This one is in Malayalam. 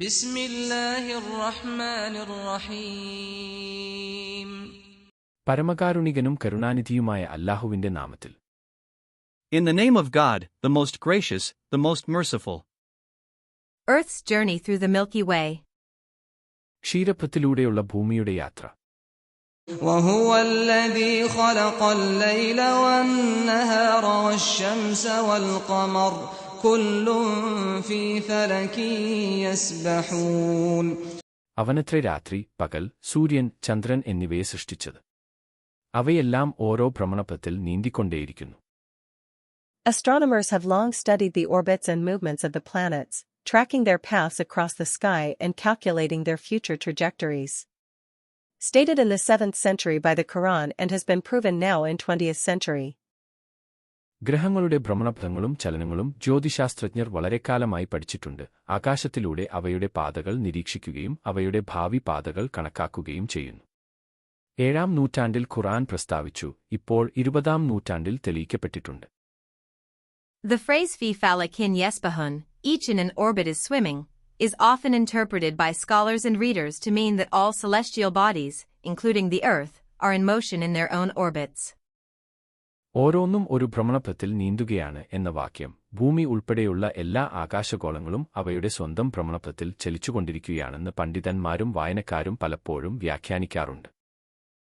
بسم الله الرحمن الرحيم പരമകാരുണികനും കരുണാനിധിയുമായ അല്ലാഹുവിന്റെ നാമത്തിൽ. In the name of God, the most gracious, the most merciful. Earth's journey through the Milky Way. ക്ഷീരപഥത്തിലൂടെയുള്ള ഭൂമിയുടെ യാത്ര. وهو الذي خلق الليل والنهار والشمس والقمر كل في فلك يسبحون. അവനത്രേ രാത്രി, പകൽ, സൂര്യൻ, ചന്ദ്രൻ എന്നിവയെ സൃഷ്ടിച്ചത്. അവയെല്ലാം ഓരോ ഭ്രമണപഥത്തിൽ നീന്തിക്കൊണ്ടേയിരിക്കുന്നു. Astronomers have long studied the orbits and movements of the planets, tracking their paths across the sky and calculating their future trajectories. Stated in the 7th century by the Quran and has been proven now in 20th century. ഗ്രഹങ്ങളുടെ ഭ്രമണപഥങ്ങളും ചലനങ്ങളും ജ്യോതിശാസ്ത്രജ്ഞർ വളരെക്കാലമായി പഠിച്ചിട്ടുണ്ട്. ആകാശത്തിലൂടെ അവയുടെ പാതകൾ നിരീക്ഷിക്കുകയും അവയുടെ ഭാവി പാതകൾ കണക്കാക്കുകയും ചെയ്യുന്നു. 7ാം നൂറ്റാണ്ടിൽ ഖുർആൻ പ്രസ്താവിച്ചു, ഇപ്പോൾ 20ാം നൂറ്റാണ്ടിൽ തെളിയിക്കപ്പെട്ടിട്ടുണ്ട്. The phrase fi falakin yasbahun, each in an orbit is swimming, is often interpreted by scholars and readers to mean that all celestial bodies, including the Earth, are in motion in their own orbits. ഓരോന്നും ഒരു ഭ്രമണപഥത്തിൽ നീന്തുകയാണ് എന്ന വാക്യം ഭൂമി ഉൾപ്പെടെയുള്ള എല്ലാ ആകാശഗോളങ്ങളും അവയുടെ സ്വന്തം ഭ്രമണപഥത്തിൽ ചലിച്ചുകൊണ്ടിരിക്കുകയാണെന്ന് പണ്ഡിതന്മാരും വായനക്കാരും പലപ്പോഴും വ്യാഖ്യാനിക്കാറുണ്ട്.